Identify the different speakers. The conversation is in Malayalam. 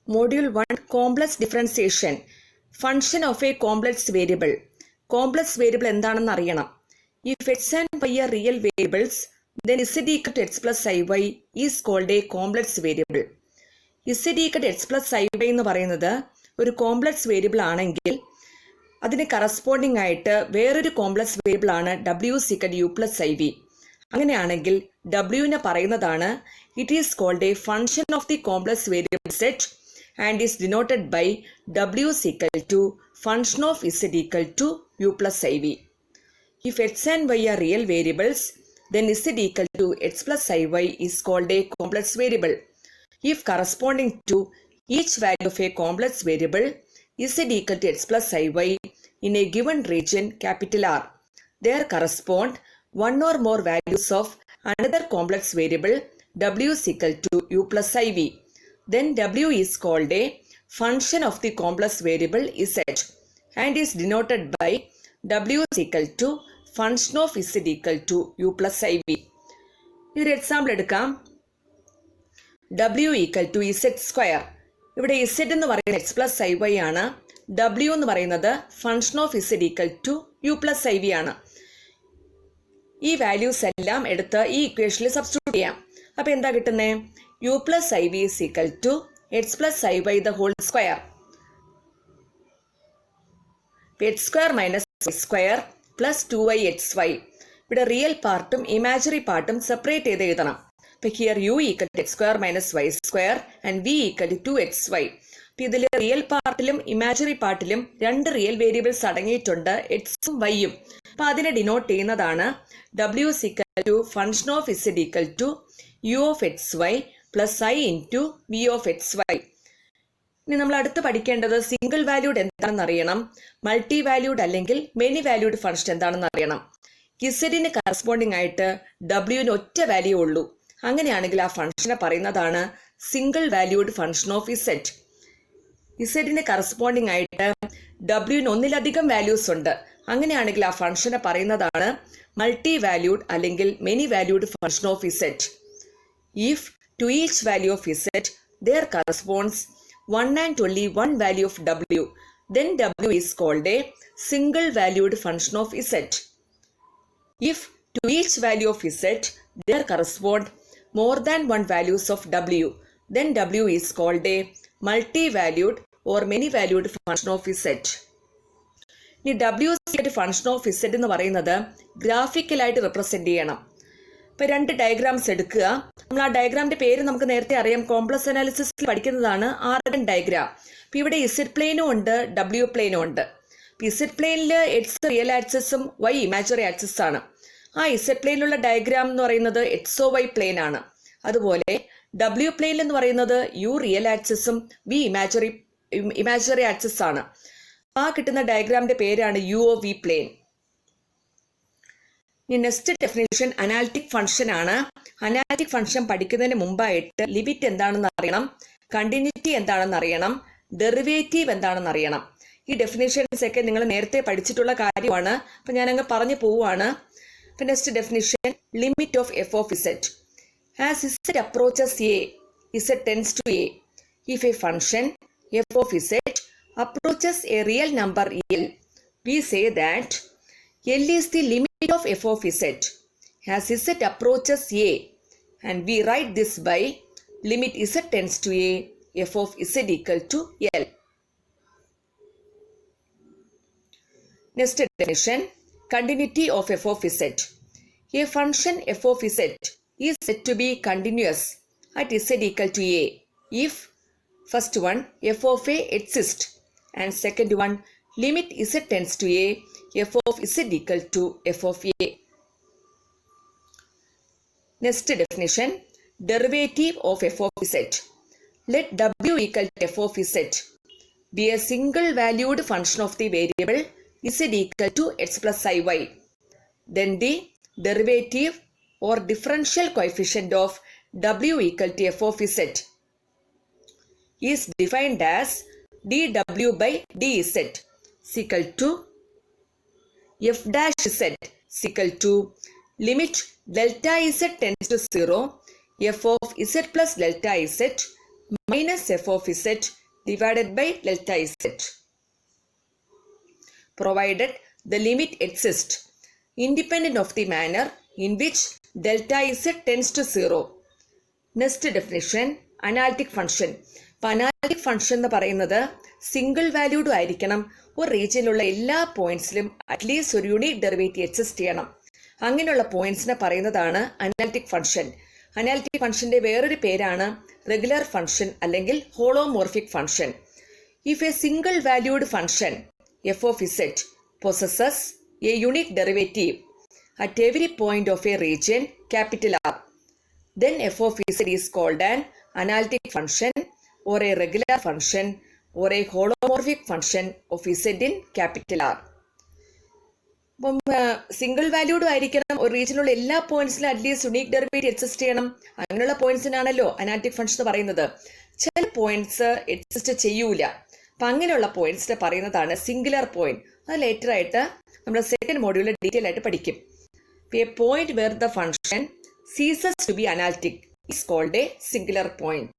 Speaker 1: Module 1 Complex Differentiation. Function of a complex variable. Complex variable എന്താണെന്ന് അറിയണം. If x and y are real variables, then z equal to x plus iy is called a complex variable. z equal to x plus iy എന്ന് പറയുന്നത് ഒരു കോംപ്ലക്സ് വേരിയബിൾ ആണെങ്കിൽ അതിന് കറസ്പോണ്ടിങ് ആയിട്ട് വേറൊരു കോംപ്ലക്സ് വേരിയബിൾ ആണ് w equal u plus iv. അങ്ങനെയാണെങ്കിൽ w പറയുന്നതാണ് it is called a function of the complex variable set and is denoted by w equal to function of z equal to u plus iv. If x and y are real variables, then z equal to x plus iy is called a complex variable. If corresponding to each value of a complex variable z equal to x plus iy in a given region capital R, there correspond one or more values of another complex variable w is equal to u plus iv. Then w is called a function of the complex variable z and is denoted by w is equal to function of z equal to u plus iv. ഒരു എക്സാമ്പിൾ എടുക്കാം. w equal to z square. ഇവിടെ z എന്ന് പറയുന്നത് x plus iy ആണ്. w എന്ന് പറയുന്നത് function of z equal to u plus iv ആണ്. ഈ വാല്യൂസ് എല്ലാം എടുത്ത് ഈ ഇക്വേഷനിൽ സബ്സ്റ്റിറ്റ്യൂട്ട് ചെയ്യാം. അപ്പോൾ എന്താ കിട്ടുന്നത്? u plus iv is equal to x plus iy the whole square. x square minus y square plus 2yxy. ഇവിടെ റിയൽ പാർട്ടും ഇമാജിനറി പാർട്ടും സെപ്പറേറ്റ് ചെയ്ത് എഴുതണം. അപ്പോൾ here u equal to x square minus y square and v equal to 2xy. അപ്പോൾ ഇതിൽ റിയൽ പാർട്ടിലും ഇമാജിനറി പാർട്ടിലും രണ്ട് റിയൽ വേരിയബിൾസ് അടങ്ങിയിട്ടുണ്ട്, എക്സും വൈയും. അപ്പോൾ അതിനെ ഡിനോട്ട് ചെയ്യുന്നതാണ് w is equal to function of z equal to u of xy plus i into v of xy. ഇനി നമ്മൾ അടുത്ത് പഠിക്കേണ്ടത് സിംഗിൾ വാല്യൂഡ് എന്താണെന്ന് അറിയണം, മൾട്ടി വാല്യൂഡ് അല്ലെങ്കിൽ മെനി വാല്യൂഡ് ഫംഗ്ഷൻ എന്താണെന്ന് അറിയണം. ഇസഡിന് കറസ്പോണ്ടിങ് ആയിട്ട് ഡബ്ല്യുവിന് ഒറ്റ വാല്യൂ ഉള്ളൂ. അങ്ങനെയാണെങ്കിൽ ആ ഫംഗ്ഷനെ പറയുന്നതാണ് single valued function of Z. ഇസഡിന് കറസ്പോണ്ടിങ് ആയിട്ട് ഡബ്ല്യുവിന് ഒന്നിലധികം വാല്യൂസ് ഉണ്ട്. അങ്ങനെയാണെങ്കിൽ ആ ഫംഗ്ഷനെ പറയുന്നതാണ് മൾട്ടി വാല്യൂഡ് അല്ലെങ്കിൽ many valued function of Z. If to each value of z there corresponds one and only one value of w, then w is called a single valued function of z. If to each value of z there correspond more than one values of w, then w is called a multi-valued or many-valued function of z. ഇനി w ഫംഗ്ഷൻ ഓഫ് z എന്ന് പറയുന്നത് ഗ്രാഫിക്കലായിട്ട് റെപ്രസെന്റ് ചെയ്യണം. ഇപ്പോൾ രണ്ട് ഡയഗ്രാംസ് എടുക്കുക. നമ്മൾ ആ ഡയഗ്രാമിന്റെ പേര് നമുക്ക് നേരത്തെ അറിയാം, കോംപ്ലക്സ് അനാലിസിസിൽ പഠിക്കുന്നതാണ് ആർഗൺ ഡയഗ്രാം. അപ്പോൾ ഇവിടെ ഇസഡ് പ്ലെയിനും ഉണ്ട്, ഡബ്ല്യു പ്ലെയിനും ഉണ്ട്. അപ്പോൾ ഇസഡ് പ്ലെയിനിൽ എക്സ് റിയൽ ആക്സിസും വൈ ഇമാജിനറി ആക്സിസ് ആണ്. ആ ഇസഡ് പ്ലെയിനിലുള്ള ഡയഗ്രാം എന്ന് പറയുന്നത് എക്സോ വൈ പ്ലെയിൻ ആണ്. അതുപോലെ ഡബ്ല്യു പ്ലെയിനിൽ എന്ന് പറയുന്നത് യു റിയൽ ആക്സിസും വി ഇമാജിനറി ആക്സിസ് ആണ്. ആ കിട്ടുന്ന ഡയഗ്രാമിന്റെ പേരാണ് യു ഒ വി പ്ലെയിൻ. ഇനി നെക്സ്റ്റ് ഡെഫിനിഷൻ അനാലിറ്റിക് ഫംഗ്ഷൻ ആണ്. അനാലിറ്റിക് ഫംഗ്ഷൻ പഠിക്കുന്നതിന് മുമ്പായിട്ട് ലിമിറ്റ് എന്താണെന്ന് അറിയണം, കണ്ടിന്യൂറ്റി എന്താണെന്ന് അറിയണം, ഡെറിവേറ്റീവ് എന്താണെന്ന് അറിയണം. ഈ ഡെഫിനിഷൻസ് ഒക്കെ നിങ്ങൾ നേരത്തെ പഠിച്ചിട്ടുള്ള കാര്യമാണ്. അപ്പം ഞാനങ്ങ് പറഞ്ഞു പോവുകയാണ്. അപ്പം next definition limit of F of Z. As Z approaches A, Z tends to A. If a function F of Z approaches a real number L, we say that L is the limit of f of z as z approaches a, and we write this by limit z tends to a f of z equal to L. Next definition, continuity of f of z. A function f of z is said to be continuous at z equal to a if first one f of a exists and second one limit z tends to a f of z equal to f of a. Next definition, derivative of f of z. Let w equal to f of z be a single valued function of the variable z equal to x plus iy. Then the derivative or differential coefficient of w equal to f of z is defined as dw by dz is equal to f dash z is equal to limit delta z tends to 0 f of z plus delta z minus f of z divided by delta z, provided the limit exists independent of the manner in which delta z tends to 0. Next definition analytic function. അപ്പം അനാലിറ്റിക് ഫംഗ്ഷൻ എന്ന് പറയുന്നത് സിംഗിൾ വാല്യൂഡ് ആയിരിക്കണം. ഒരു റീജിയനിലുള്ള എല്ലാ പോയിന്റ്സിലും അറ്റ്ലീസ്റ്റ് ഒരു യൂണിക് ഡെറിവേറ്റീവ് എക്സിസ്റ്റ് ചെയ്യണം. അങ്ങനെയുള്ള പോയിന്റ്സിനെ പറയുന്നതാണ് അനാലിറ്റിക് ഫംഗ്ഷൻ. അനാലിറ്റിക് ഫംഗ്ഷന്റെ വേറൊരു പേരാണ് റെഗുലർ ഫംഗ്ഷൻ അല്ലെങ്കിൽ holomorphic function. If A single valued function f of z possesses a unique derivative at every point of a region capital R, then f of z is called an analytic function or a regular function or a holomorphic function of z in capital R. അപ്പം സിംഗിൾ വാല്യൂഡ് ആയിരിക്കണം, ഒരു റീജിയനിലുള്ള എല്ലാ പോയിന്റ്സിലും അറ്റ്ലീസ്റ്റ് യുണീക് ഡെറിവേറ്റീവ് എക്സിസ്റ്റ് ചെയ്യണം. അങ്ങനെയുള്ള പോയിന്റ്സിനാണല്ലോ അനാലിറ്റിക് ഫംഗ്ഷൻ എന്ന് പറയുന്നത്. ചില പോയിന്റ്സ് എക്സിസ്റ്റ് ചെയ്യൂല. അപ്പം അങ്ങനെയുള്ള പോയിന്റ്സിനെ പറയുന്നതാണ് സിംഗുലർ പോയിന്റ്. അത് ലേറ്റർ ആയിട്ട് നമ്മുടെ സെക്കൻഡ് മോഡ്യൂളിൽ ഡീറ്റെയിൽ ആയിട്ട് പഠിക്കും. A point where the function ceases to be analytic is called a singular point.